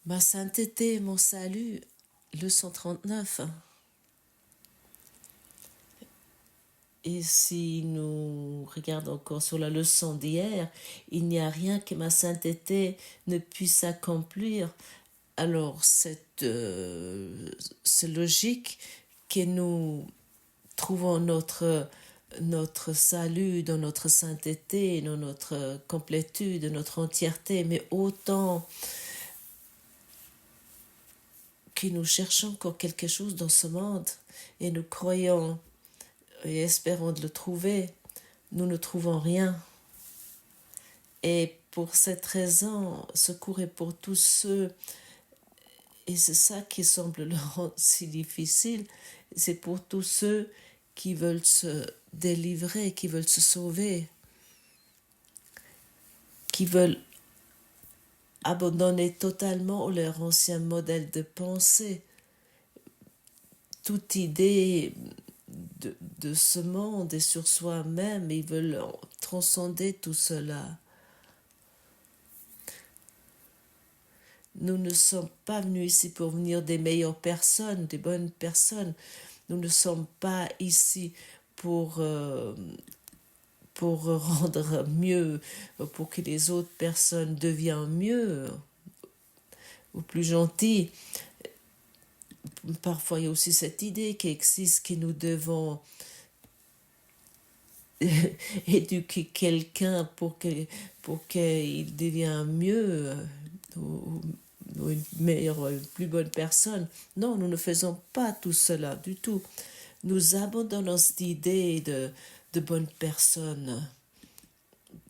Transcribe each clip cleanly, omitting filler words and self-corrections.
Ma sainteté, mon salut, leçon 39. Et si nous regardons encore sur la leçon d'hier, il n'y a rien que ma sainteté ne puisse accomplir. Alors c'est logique que nous trouvons notre salut dans notre sainteté, dans notre complétude, notre entièreté, mais autant que nous cherchons encore quelque chose dans ce monde et nous croyons et espérons de le trouver, nous ne trouvons rien. Et pour cette raison, secours est pour tous ceux, et c'est ça qui semble le rendre si difficile, c'est pour tous ceux qui veulent se délivrer, qui veulent se sauver, qui veulent abandonner totalement leur ancien modèle de pensée, toute idée de ce monde et sur soi-même, ils veulent transcender tout cela. Nous ne sommes pas venus ici pour venir des meilleures personnes, des bonnes personnes. Nous ne sommes pas ici pour rendre mieux, pour que les autres personnes deviennent mieux ou plus gentilles. Parfois, il y a aussi cette idée qui existe que nous devons éduquer quelqu'un pour qu'il devienne mieux ou une meilleure, une plus bonne personne. Non, nous ne faisons pas tout cela du tout. Nous abandonnons cette idée de bonne personne,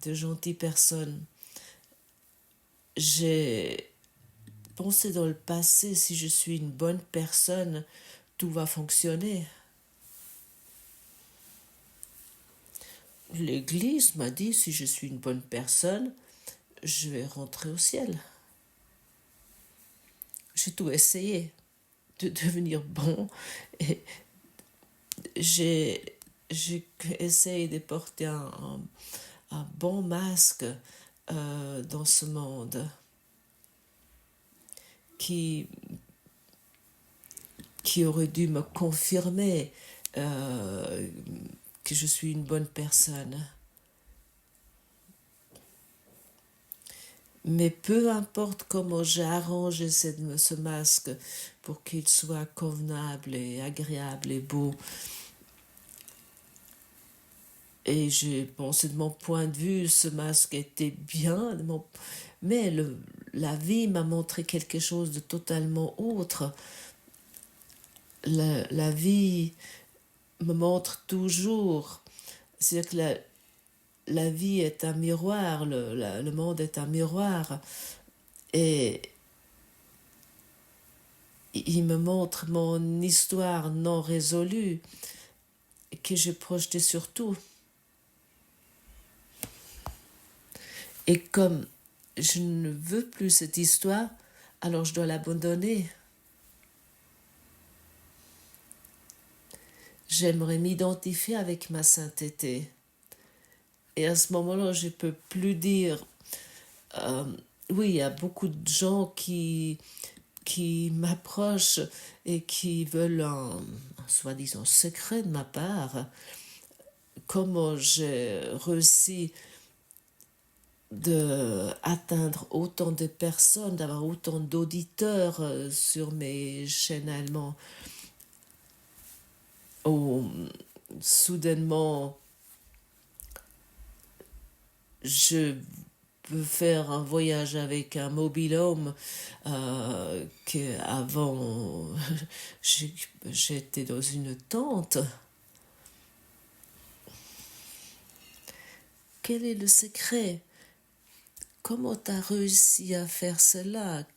de gentille personne. J'ai pensé dans le passé, si je suis une bonne personne, tout va fonctionner. L'Église m'a dit, si je suis une bonne personne, je vais rentrer au ciel. J'ai tout essayé de devenir bon. Et j'ai essayé de porter un bon masque dans ce monde qui aurait dû me confirmer que je suis une bonne personne. Mais peu importe comment j'ai arrangé ce masque pour qu'il soit convenable et agréable et beau, et j'ai pensé de mon point de vue, ce masque était bien, mais la vie m'a montré quelque chose de totalement autre. La vie me montre toujours, c'est-à-dire que la vie est un miroir, le monde est un miroir, et il me montre mon histoire non résolue que j'ai projetée sur tout. Et comme je ne veux plus cette histoire, alors je dois l'abandonner. J'aimerais m'identifier avec ma sainteté. Et à ce moment-là, je ne peux plus dire... oui, il y a beaucoup de gens qui m'approchent et qui veulent un soi-disant secret de ma part. Comment j'ai réussi d'atteindre autant de personnes, d'avoir autant d'auditeurs sur mes chaînes allemandes. Soudainement, je peux faire un voyage avec un mobil-home qu'avant j'étais dans une tente. Quel est le secret? Comment tu as réussi à faire cela?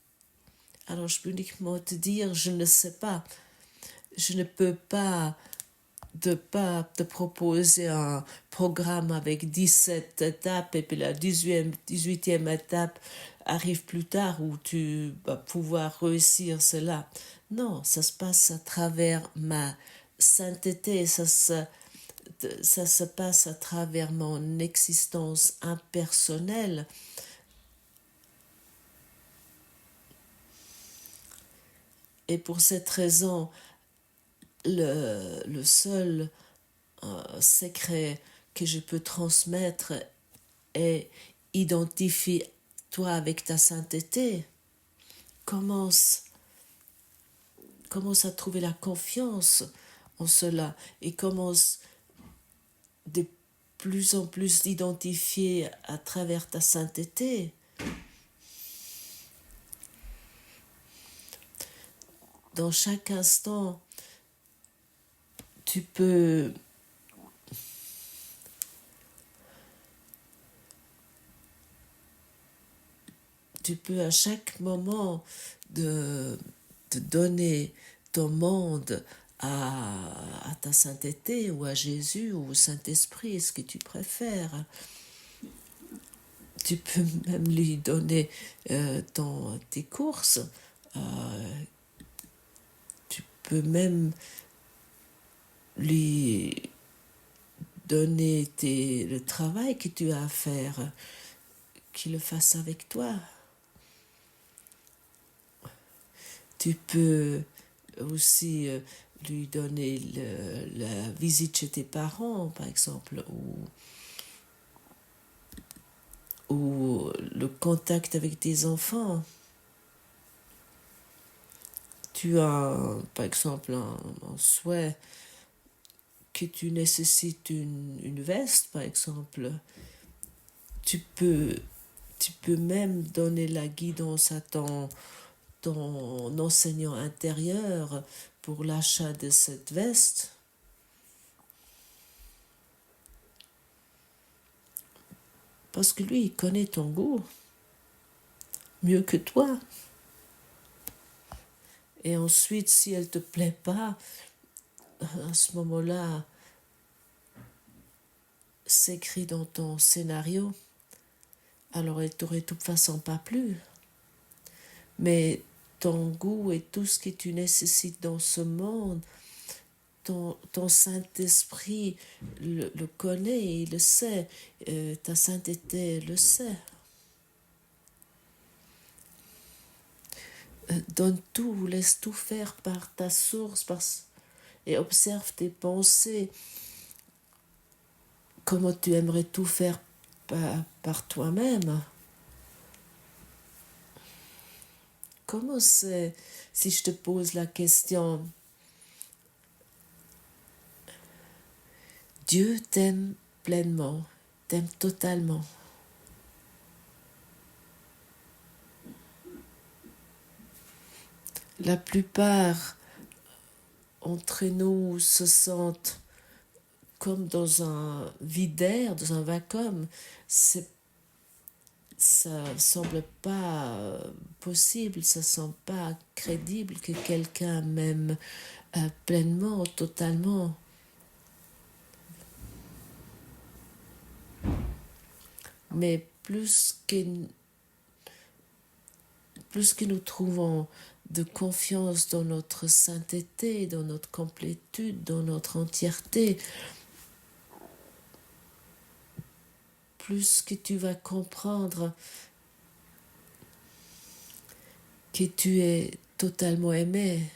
Alors je peux uniquement te dire, je ne sais pas. Je ne peux pas te proposer un programme avec 17 étapes et puis la 18e étape arrive plus tard où tu vas pouvoir réussir cela. Non, ça se passe à travers ma sainteté, ça se passe à travers mon existence impersonnelle. Et pour cette raison, le seul secret que je peux transmettre est identifie-toi avec ta sainteté. Commence à trouver la confiance en cela et commence de plus en plus d'identifier à travers ta sainteté. Dans chaque instant, tu peux à chaque moment de donner ton monde à ta sainteté ou à Jésus ou au Saint-Esprit, ce que tu préfères. Tu peux même lui donner tes courses. Tu peux même lui donner le travail que tu as à faire, qu'il le fasse avec toi. Tu peux aussi lui donner la visite chez tes parents, par exemple, ou le contact avec tes enfants. Tu as, par exemple, un souhait que tu nécessites une veste, par exemple. Tu peux même donner la guidance à ton enseignant intérieur pour l'achat de cette veste. Parce que lui, il connaît ton goût mieux que toi. Et ensuite, si elle ne te plaît pas, à ce moment-là, c'est écrit dans ton scénario, alors elle t'aurait de toute façon pas plu. Mais ton goût et tout ce que tu nécessites dans ce monde, ton Saint-Esprit le connaît, il le sait, ta sainteté le sait. Donne tout, laisse tout faire par ta source et observe tes pensées, comment tu aimerais tout faire par toi-même. Comment c'est, si je te pose la question, Dieu t'aime pleinement, t'aime totalement. La plupart d'entre nous se sentent comme dans un vide d'air, dans un vacuum. Ça semble pas possible, ça semble pas crédible que quelqu'un m'aime pleinement, totalement. Mais plus que nous trouvons de confiance dans notre sainteté, dans notre complétude, dans notre entièreté, plus que tu vas comprendre que tu es totalement aimé,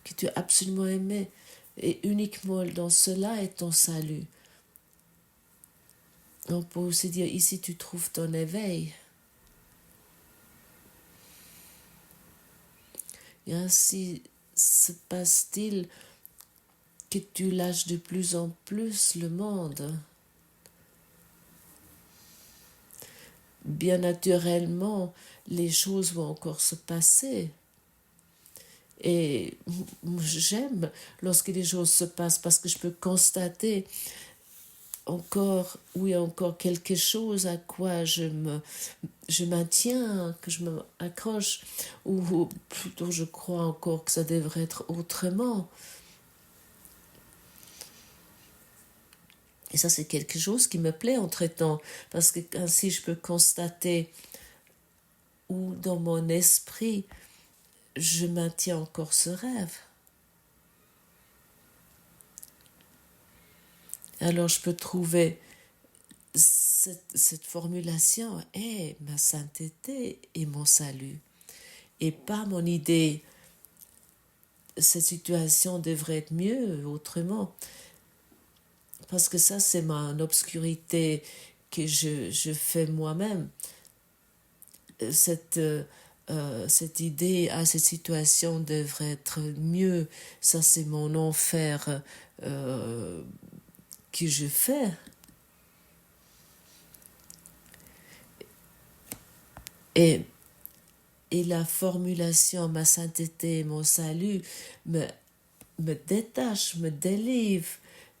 que tu es absolument aimé, et uniquement dans cela est ton salut. On peut aussi dire, ici tu trouves ton éveil. Et ainsi se passe-t-il que tu lâches de plus en plus le monde. Bien naturellement, les choses vont encore se passer. Et j'aime lorsque les choses se passent parce que je peux constater encore où il y a encore quelque chose à quoi je maintiens, que je m'accroche, ou plutôt je crois encore que ça devrait être autrement. Et ça, c'est quelque chose qui me plaît entre-temps, parce que ainsi je peux constater où dans mon esprit je maintiens encore ce rêve. Alors je peux trouver cette formulation est ma sainteté et mon salut. et pas mon idée. Cette situation devrait être mieux autrement. Parce que ça, c'est mon obscurité que je fais moi-même. Cette idée, cette situation devrait être mieux. Ça, c'est mon enfer que je fais. Et la formulation, ma sainteté, mon salut, me détache, me délivre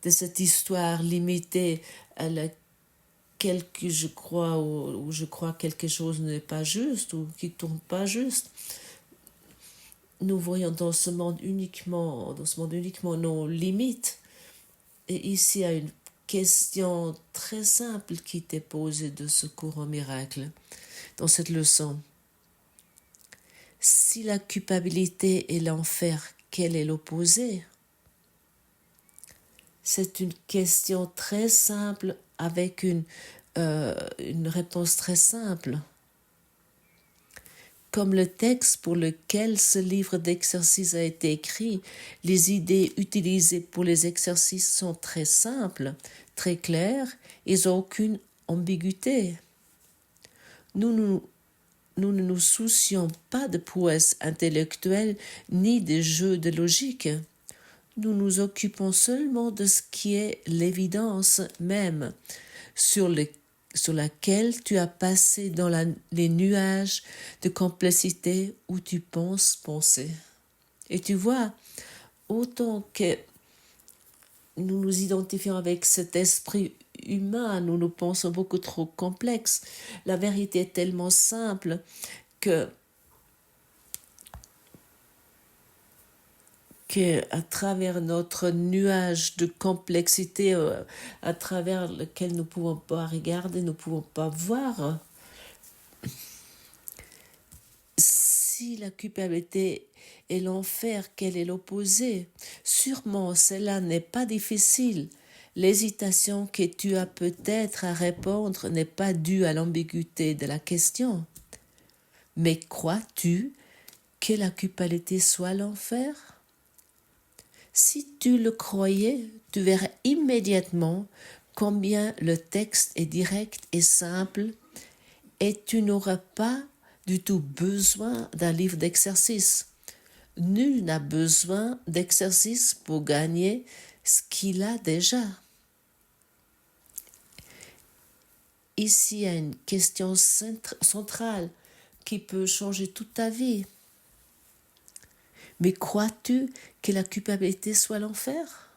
de cette histoire limitée à laquelle je crois, ou je crois quelque chose n'est pas juste ou qui ne tourne pas juste. Nous voyons dans ce monde uniquement nos limites. Et ici, il y a une question très simple qui t'est posée de ce courant miracle dans cette leçon. Si la culpabilité est l'enfer, quel est l'opposé? C'est une question très simple avec une réponse très simple. Comme le texte pour lequel ce livre d'exercices a été écrit, les idées utilisées pour les exercices sont très simples, très claires, et n'ont aucune ambiguïté. Nous ne nous soucions pas de prouesses intellectuelles ni de jeux de logique. Nous nous occupons seulement de ce qui est l'évidence même, sur laquelle tu as passé dans les nuages de complexité où tu penses penser. Et tu vois, autant que nous nous identifions avec cet esprit humain, nous nous pensons beaucoup trop complexes. La vérité est tellement simple que à travers notre nuage de complexité, à travers lequel nous ne pouvons pas regarder, nous ne pouvons pas voir, si la culpabilité est l'enfer, quel est l'opposé? Sûrement, cela n'est pas difficile. L'hésitation que tu as peut-être à répondre n'est pas due à l'ambiguïté de la question. Mais crois-tu que la culpabilité soit l'enfer? Si tu le croyais, tu verrais immédiatement combien le texte est direct et simple, et tu n'auras pas du tout besoin d'un livre d'exercice. Nul n'a besoin d'exercice pour gagner ce qu'il a déjà. Ici, il y a une question centrale qui peut changer toute ta vie. Mais crois-tu que la culpabilité soit l'enfer?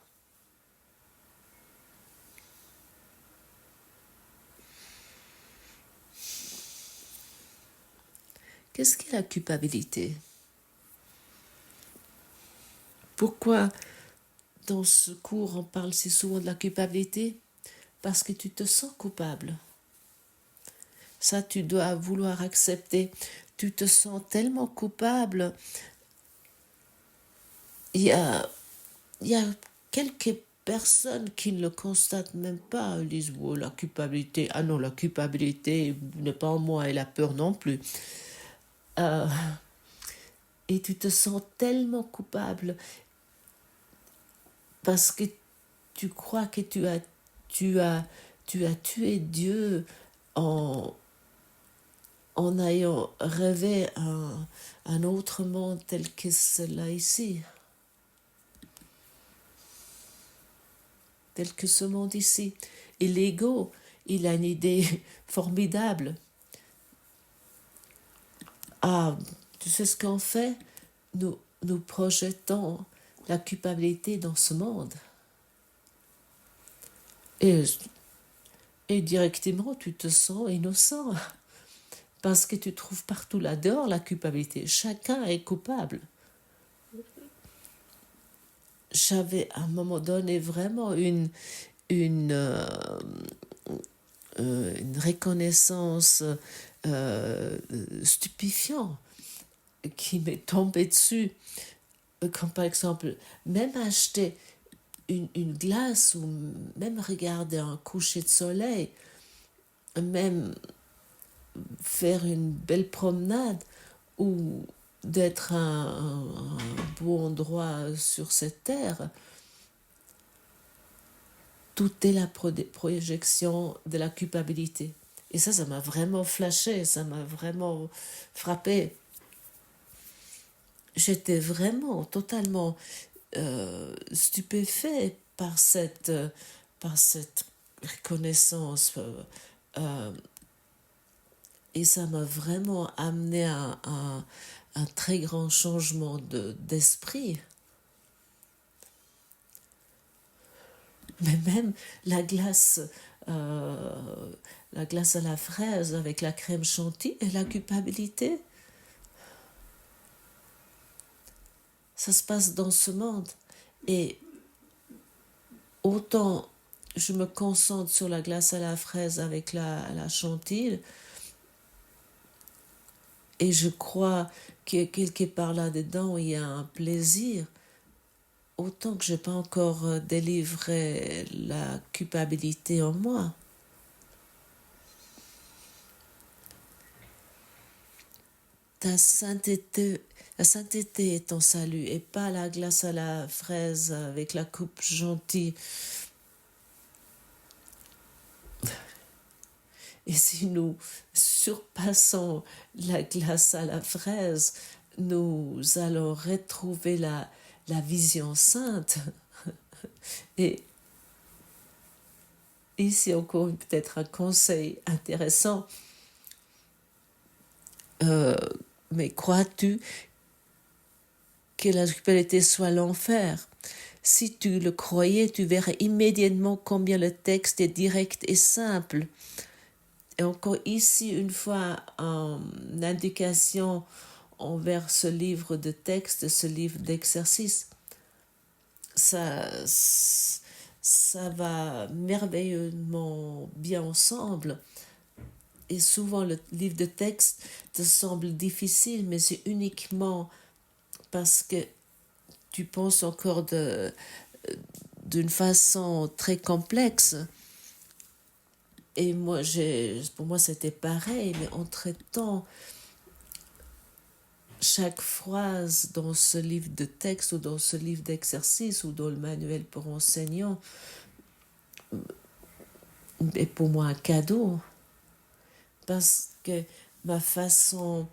Qu'est-ce qu'est la culpabilité? Pourquoi dans ce cours on parle si souvent de la culpabilité? Parce que tu te sens coupable. Ça, tu dois vouloir accepter. Tu te sens tellement coupable. Il y a quelques personnes qui ne le constatent même pas. Ils disent, oh, la culpabilité. Ah non, la culpabilité n'est pas en moi et la peur non plus. Et tu te sens tellement coupable parce que tu crois que tu as tué Dieu en ayant rêvé un autre monde tel que cela ici. Tel que ce monde ici. Et l'ego, il a une idée formidable. Ah, tu sais ce qu'on fait? Nous projetons la culpabilité dans ce monde. Et directement, tu te sens innocent. Parce que tu trouves partout là-dehors la culpabilité. Chacun est coupable. J'avais à un moment donné vraiment une reconnaissance stupéfiante qui m'est tombée dessus. Comme par exemple, même acheter une glace ou même regarder un coucher de soleil, même faire une belle promenade ou d'être un beau endroit sur cette terre, tout est la projection de la culpabilité. Et ça m'a vraiment flashé, ça m'a vraiment frappé. J'étais vraiment totalement stupéfait par cette reconnaissance. Et ça m'a vraiment amené à un très grand changement d'esprit. Mais même la glace à la fraise avec la crème chantilly et la culpabilité, ça se passe dans ce monde. Et autant je me concentre sur la glace à la fraise avec la chantilly, et je crois que quelque part là-dedans, il y a un plaisir, autant que je n'ai pas encore délivré la culpabilité en moi. La sainteté est ton salut, et pas la glace à la fraise avec la coupe gentille. Et si nous surpassons la glace à la fraise, nous allons retrouver la vision sainte. Et ici encore peut-être un conseil intéressant. Mais crois-tu que la culpabilité soit l'enfer? Si tu le croyais, tu verrais immédiatement combien le texte est direct et simple. Et encore ici, une fois, une indication envers ce livre de texte, ce livre d'exercice. Ça va merveilleusement bien ensemble. Et souvent, le livre de texte te semble difficile, mais c'est uniquement parce que tu penses encore d'une façon très complexe. Et moi, pour moi, c'était pareil, mais entre-temps, chaque phrase dans ce livre de texte ou dans ce livre d'exercice ou dans le manuel pour enseignants est pour moi un cadeau. Parce que ma façon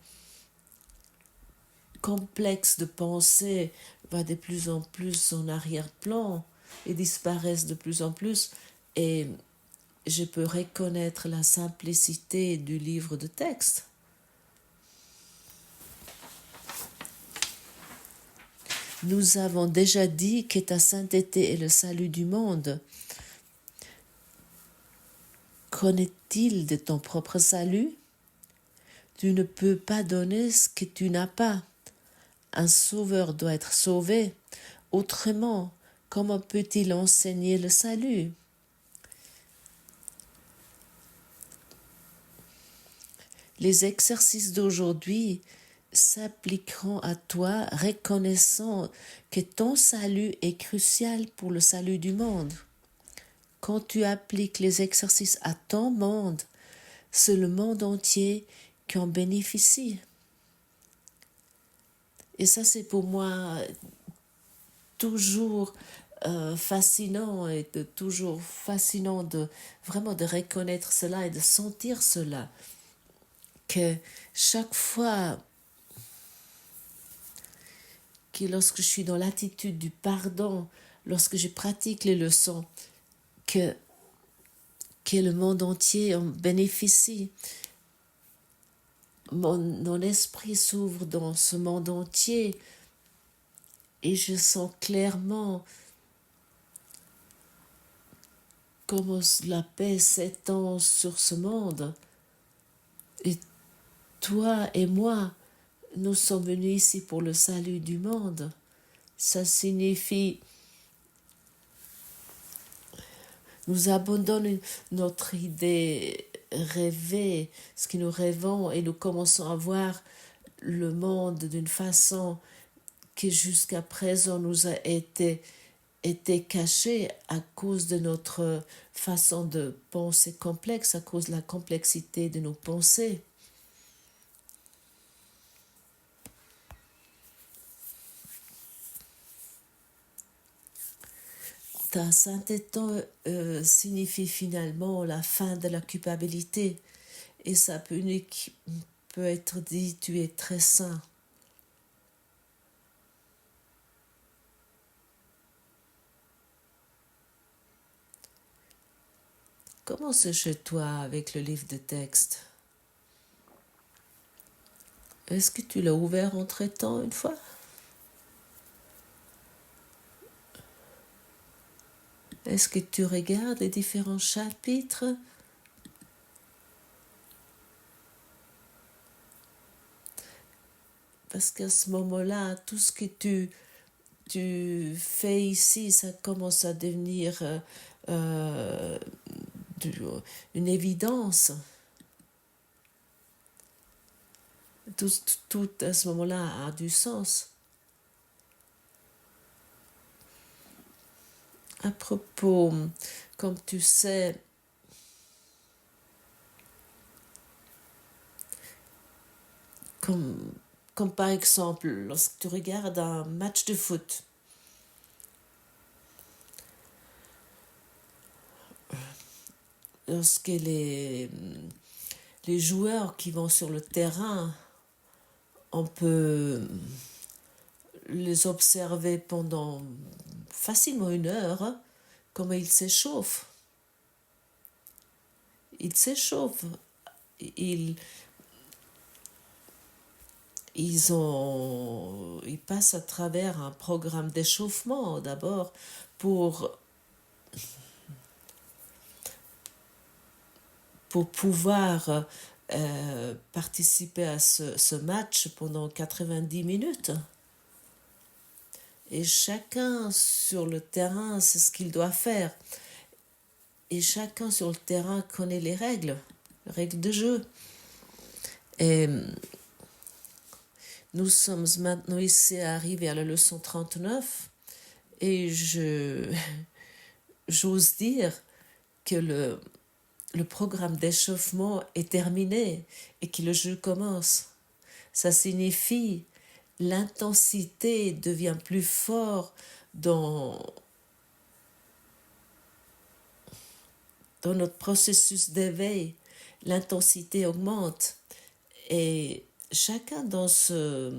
complexe de penser va de plus en plus en arrière-plan et disparaisse de plus en plus. Et je peux reconnaître la simplicité du livre de texte. Nous avons déjà dit que ta sainteté est le salut du monde. Connaît-il de ton propre salut? Tu ne peux pas donner ce que tu n'as pas. Un sauveur doit être sauvé. Autrement, comment peut-il enseigner le salut? Les exercices d'aujourd'hui s'appliqueront à toi, reconnaissant que ton salut est crucial pour le salut du monde. Quand tu appliques les exercices à ton monde, c'est le monde entier qui en bénéficie. Et ça, c'est pour moi toujours fascinant et toujours fascinant de vraiment de reconnaître cela et de sentir cela. Que chaque fois que lorsque je suis dans l'attitude du pardon, lorsque je pratique les leçons, que le monde entier en bénéficie. Mon esprit s'ouvre dans ce monde entier et je sens clairement comment la paix s'étend sur ce monde. Et toi et moi, nous sommes venus ici pour le salut du monde. Ça signifie nous abandonnons notre idée rêvée, ce que nous rêvons, et nous commençons à voir le monde d'une façon qui jusqu'à présent nous a été cachée à cause de notre façon de penser complexe, à cause de la complexité de nos pensées. ta sainteté signifie finalement la fin de la culpabilité. Et ça peut être dit, tu es très saint. Comment c'est chez toi avec le livre de texte? Est-ce que tu l'as ouvert entre-temps une fois? Est-ce que tu regardes les différents chapitres? Parce qu'à ce moment-là, tout ce que tu fais ici, ça commence à devenir une évidence. Tout à ce moment-là a du sens. À propos, comme tu sais, comme par exemple, lorsque tu regardes un match de foot, lorsque les joueurs qui vont sur le terrain, on peut les observer pendant facilement 1 heure, comment ils s'échauffent. Ils s'échauffent. Ils passent à travers un programme d'échauffement d'abord pour pouvoir participer à ce match pendant 90 minutes. Et chacun sur le terrain sait ce qu'il doit faire. Et chacun sur le terrain connaît les règles de jeu. Et nous sommes maintenant ici arrivés à la leçon 39 et j'ose dire que le programme d'échauffement est terminé et que le jeu commence. Ça signifie l'intensité devient plus forte dans notre processus d'éveil. L'intensité augmente et chacun dans ce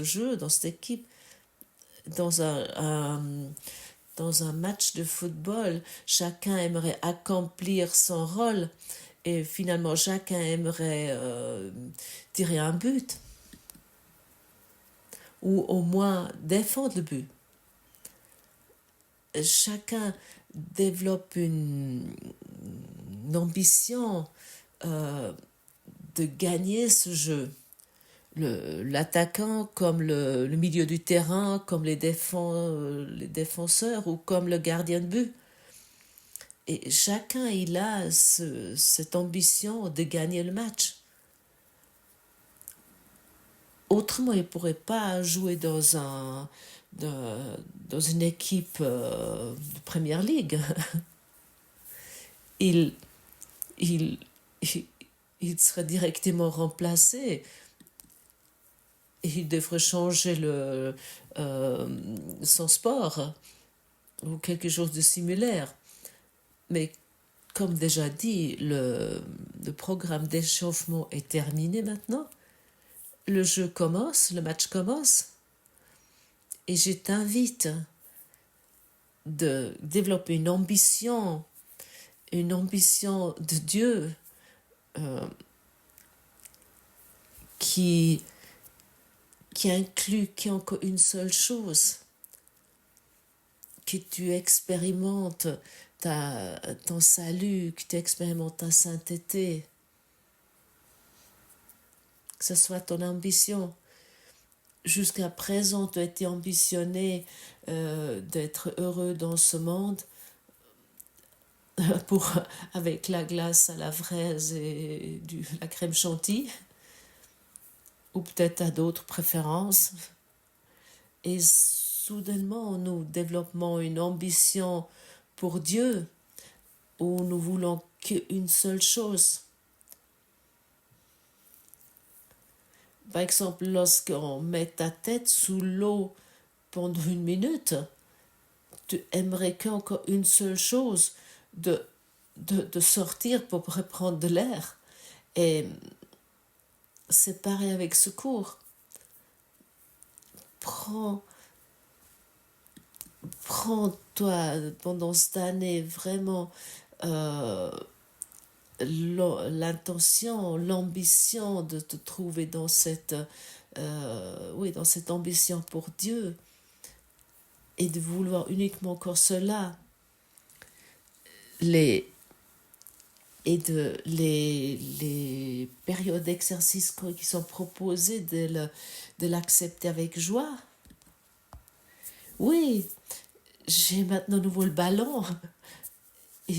jeu, dans cette équipe, dans un match de football, chacun aimerait accomplir son rôle et finalement chacun aimerait tirer un but ou au moins défendre le but. Chacun développe une ambition de gagner ce jeu. L'attaquant comme le milieu du terrain, comme les défenseurs ou comme le gardien de but. Et chacun il a cette ambition de gagner le match. Autrement, il ne pourrait pas jouer dans une équipe de première ligue. il serait directement remplacé. Et il devrait changer son sport ou quelque chose de similaire. Mais comme déjà dit, le programme d'échauffement est terminé maintenant. Le jeu commence, le match commence. Et je t'invite de développer une ambition de Dieu qui inclut encore une seule chose, que tu expérimentes ton salut, que tu expérimentes ta sainteté, que ce soit ton ambition. Jusqu'à présent, tu as été ambitionné d'être heureux dans ce monde avec la glace à la fraise et la crème chantilly, ou peut-être à d'autres préférences. Et soudainement, nous développons une ambition pour Dieu où nous voulons qu'une seule chose. Par exemple, lorsqu'on met ta tête sous l'eau pendant 1 minute, tu aimerais qu'encore une seule chose, de sortir pour reprendre de l'air. Et c'est pareil avec ce cours. Prends-toi pendant cette année vraiment l'intention, l'ambition de te trouver dans cette ambition pour Dieu et de vouloir uniquement encore cela. Les périodes d'exercice qui sont proposées, de l'accepter avec joie. Oui, j'ai maintenant nouveau le ballon et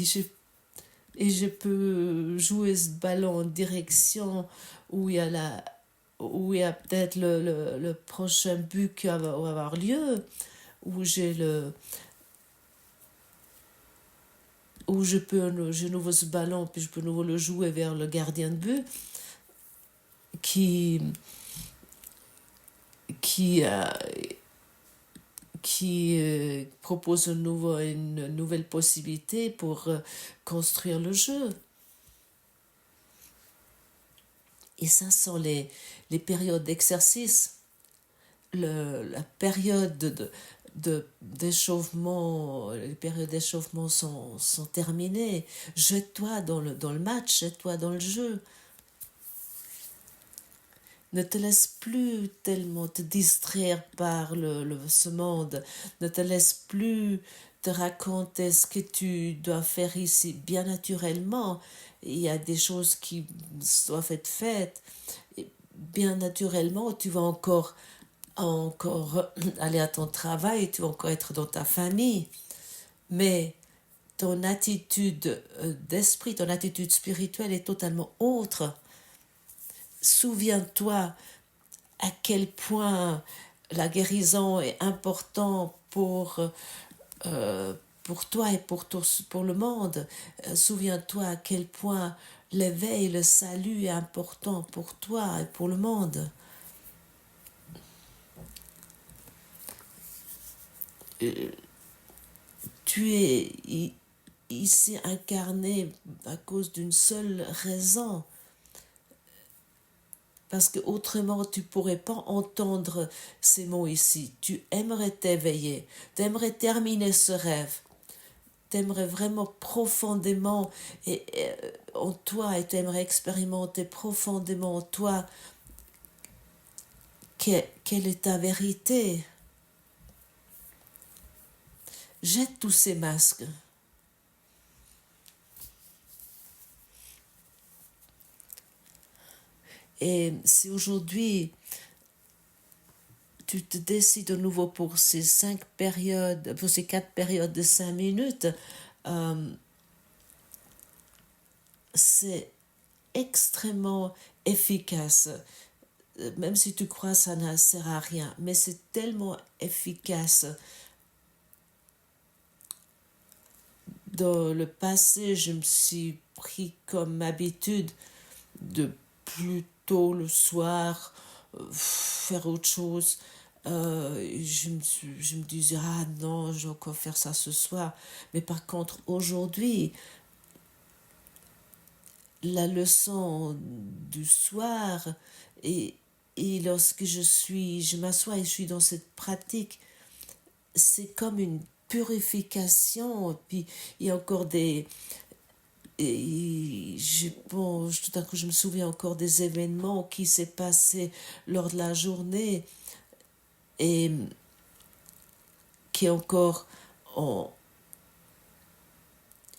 je peux jouer ce ballon en direction où il y a peut-être le prochain but qui va avoir lieu, où j'ai nouveau ce ballon, puis je peux nouveau le jouer vers le gardien de but qui propose une nouvelle possibilité pour construire le jeu. Et ça sont les périodes d'exercice. La période d'échauffement, les périodes d'échauffement sont terminées. Jette-toi dans le match, jette-toi dans le jeu. Ne te laisse plus tellement te distraire par ce monde. Ne te laisse plus te raconter ce que tu dois faire ici. Bien naturellement, il y a des choses qui doivent être faites. Et bien naturellement, tu vas encore aller à ton travail, tu vas encore être dans ta famille. Mais ton attitude d'esprit, ton attitude spirituelle est totalement autre. Souviens-toi à quel point la guérison est importante pour toi et pour le monde. Souviens-toi à quel point l'éveil, le salut est important pour toi et pour le monde. Tu es ici incarné à cause d'une seule raison. Parce que autrement tu ne pourrais pas entendre ces mots ici. Tu aimerais t'éveiller, tu aimerais terminer ce rêve, tu aimerais vraiment profondément en toi, et tu aimerais expérimenter profondément en toi quelle est ta vérité. Jette tous ces masques. Et si aujourd'hui tu te décides de nouveau pour ces 4 périodes de 5 minutes, c'est extrêmement efficace. Même si tu crois que ça ne sert à rien, mais c'est tellement efficace. Dans le passé, je me suis pris comme habitude de plutôt le soir faire autre chose. Je me disais, ah non, je vais encore faire ça ce soir. Mais par contre, aujourd'hui, la leçon du soir, et lorsque je m'assois et je suis dans cette pratique, c'est comme une purification. Puis il y a encore tout à coup, je me souviens encore des événements qui s'est passé lors de la journée et qui encore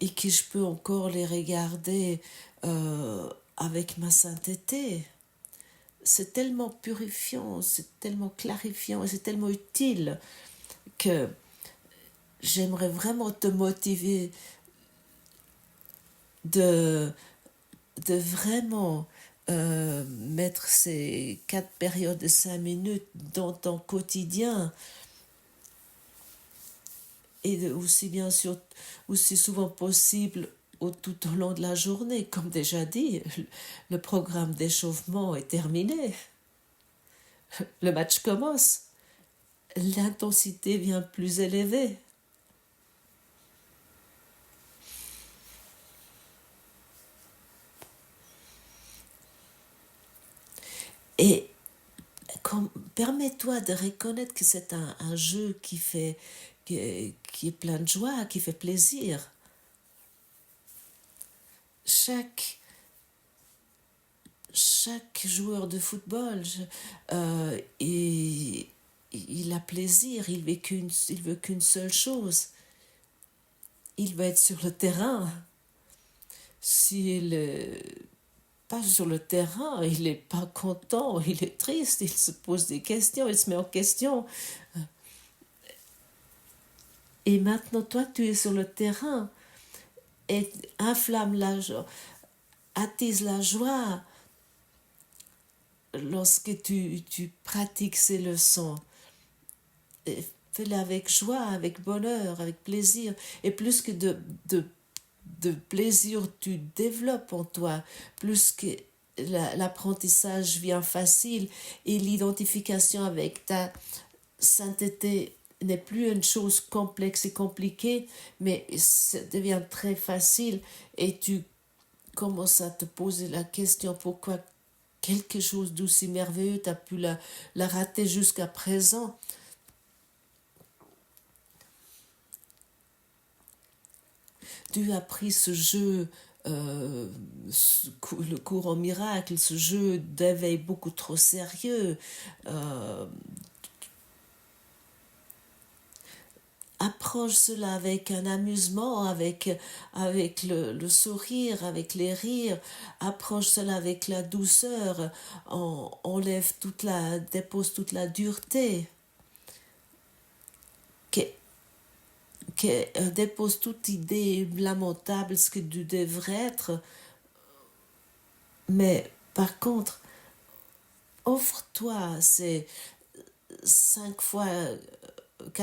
et que je peux encore les regarder avec ma sainteté. C'est tellement purifiant, c'est tellement clarifiant et c'est tellement utile que j'aimerais vraiment te motiver de vraiment mettre ces 4 périodes de 5 minutes dans ton quotidien et aussi souvent possible tout au long de la journée. Comme déjà dit, le programme d'échauffement est terminé. Le match commence. L'intensité vient plus élevée. Et permets-toi de reconnaître que c'est un jeu qui est plein de joie, qui fait plaisir. Chaque joueur de football, il a plaisir, il veut qu'une seule chose. Il veut être sur le terrain. S'il n'est pas sur le terrain, il n'est pas content, il est triste, il se pose des questions, il se met en question. Et maintenant, toi, tu es sur le terrain et inflamme la joie, attise la joie lorsque tu pratiques ces leçons. Fais-le avec joie, avec bonheur, avec plaisir. Et plus que de plaisir tu développes en toi, plus que l'apprentissage vient facile et l'identification avec ta sainteté n'est plus une chose complexe et compliquée, mais ça devient très facile et tu commences à te poser la question pourquoi quelque chose d'aussi merveilleux tu as pu la rater jusqu'à présent. Tu as pris ce jeu, le cours en miracle, ce jeu d'éveil beaucoup trop sérieux. Approche cela avec un amusement, avec le sourire, avec les rires. Approche cela avec la douceur. Dépose toute la dureté. Dépose toute idée lamentable, ce que tu devrais être. Mais par contre, offre-toi ces 4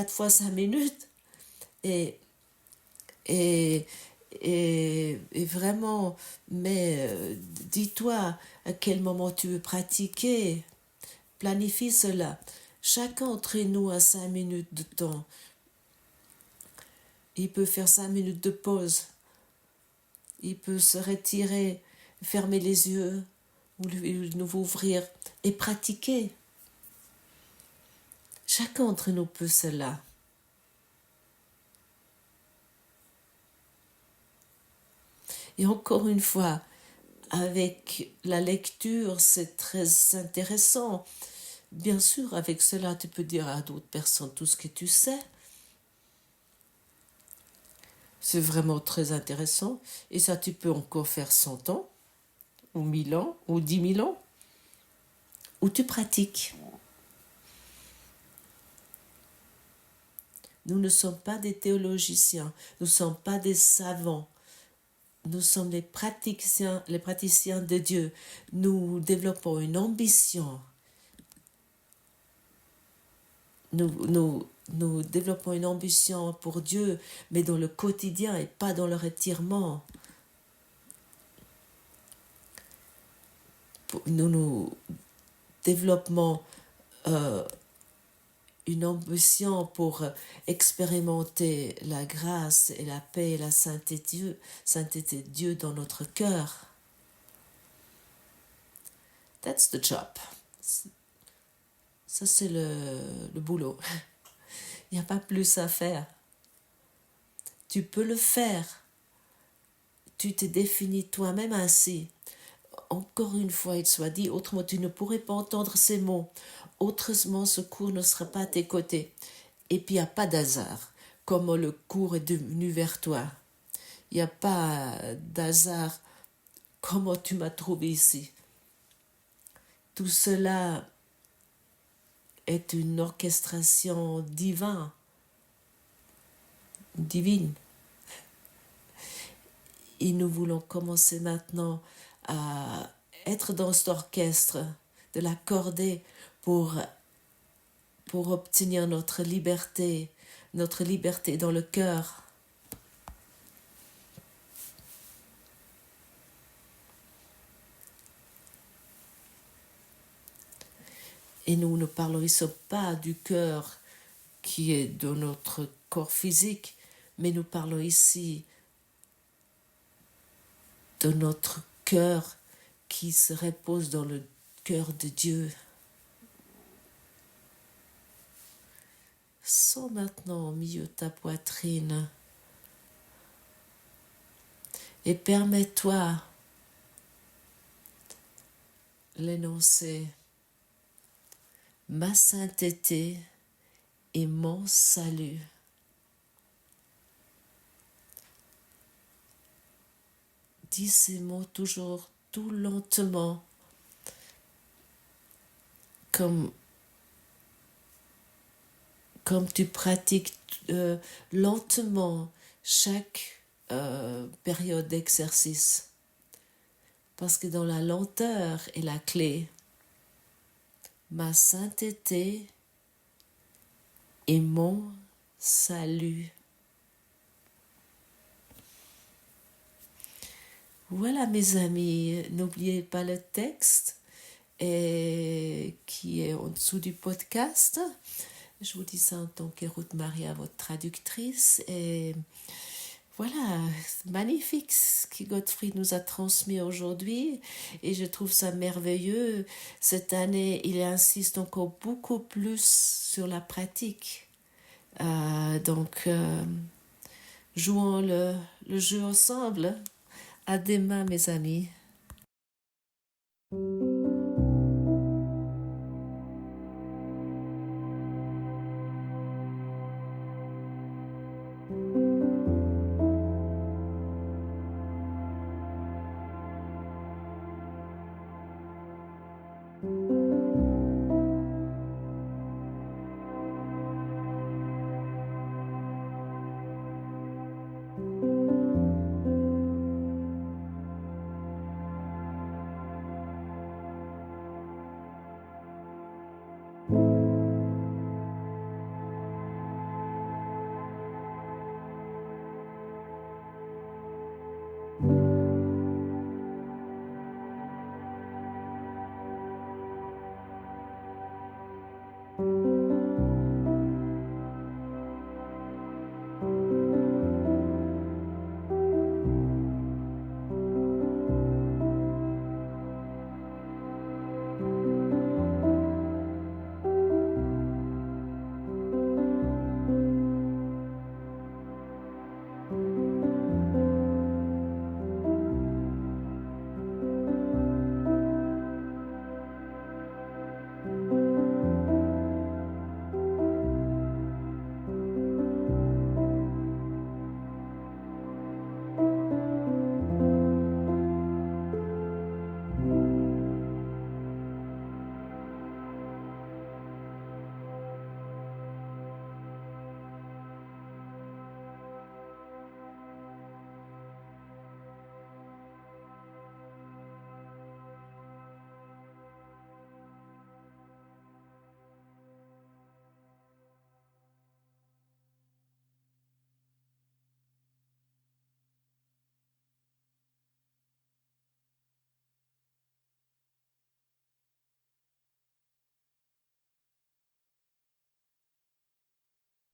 fois 5 minutes et vraiment, mais dis-toi à quel moment tu veux pratiquer. Planifie cela. Chacun d'entre nous a 5 minutes de temps. Il peut faire 5 minutes de pause. Il peut se retirer, fermer les yeux ou nous ouvrir et pratiquer. Chacun d'entre nous peut cela. Et encore une fois, avec la lecture, c'est très intéressant. Bien sûr, avec cela, tu peux dire à d'autres personnes tout ce que tu sais. C'est vraiment très intéressant. Et ça, tu peux encore faire 100 ans, ou 1000 ans, ou 10 000 ans, où tu pratiques. Nous ne sommes pas des théologiciens, nous ne sommes pas des savants. Nous sommes les praticiens de Dieu. Nous développons une ambition. Nous développons une ambition pour Dieu, mais dans le quotidien et pas dans le retirement. Nous développons une ambition pour expérimenter la grâce et la paix et la sainteté de Dieu dans notre cœur. That's the job. Ça, c'est le boulot. Il n'y a pas plus à faire. Tu peux le faire. Tu te définis toi-même ainsi. Encore une fois, il soit dit, autrement tu ne pourrais pas entendre ces mots. Autrement, ce cours ne sera pas à tes côtés. Et puis, il n'y a pas d'hasard. Comment le cours est venu vers toi. Il n'y a pas d'hasard. Comment tu m'as trouvé ici. Tout cela est une orchestration divine. Et nous voulons commencer maintenant à être dans cet orchestre, de l'accorder pour obtenir notre liberté dans le cœur. Et nous ne parlons ici pas du cœur qui est dans notre corps physique, mais nous parlons ici de notre cœur qui se repose dans le cœur de Dieu. Sens maintenant au milieu de ta poitrine et permets-toi l'énoncer. Ma sainteté et mon salut. Dis ces mots toujours tout lentement, comme tu pratiques lentement chaque période d'exercice. Parce que dans la lenteur est la clé. Ma sainteté et mon salut. Voilà mes amis, n'oubliez pas le texte qui est en dessous du podcast. Je vous dis ça en tant que Ruth Maria, votre traductrice. Et voilà, magnifique ce que Godfrey nous a transmis aujourd'hui. Et je trouve ça merveilleux. Cette année, il insiste encore beaucoup plus sur la pratique. Donc, jouons le jeu ensemble. À demain, mes amis.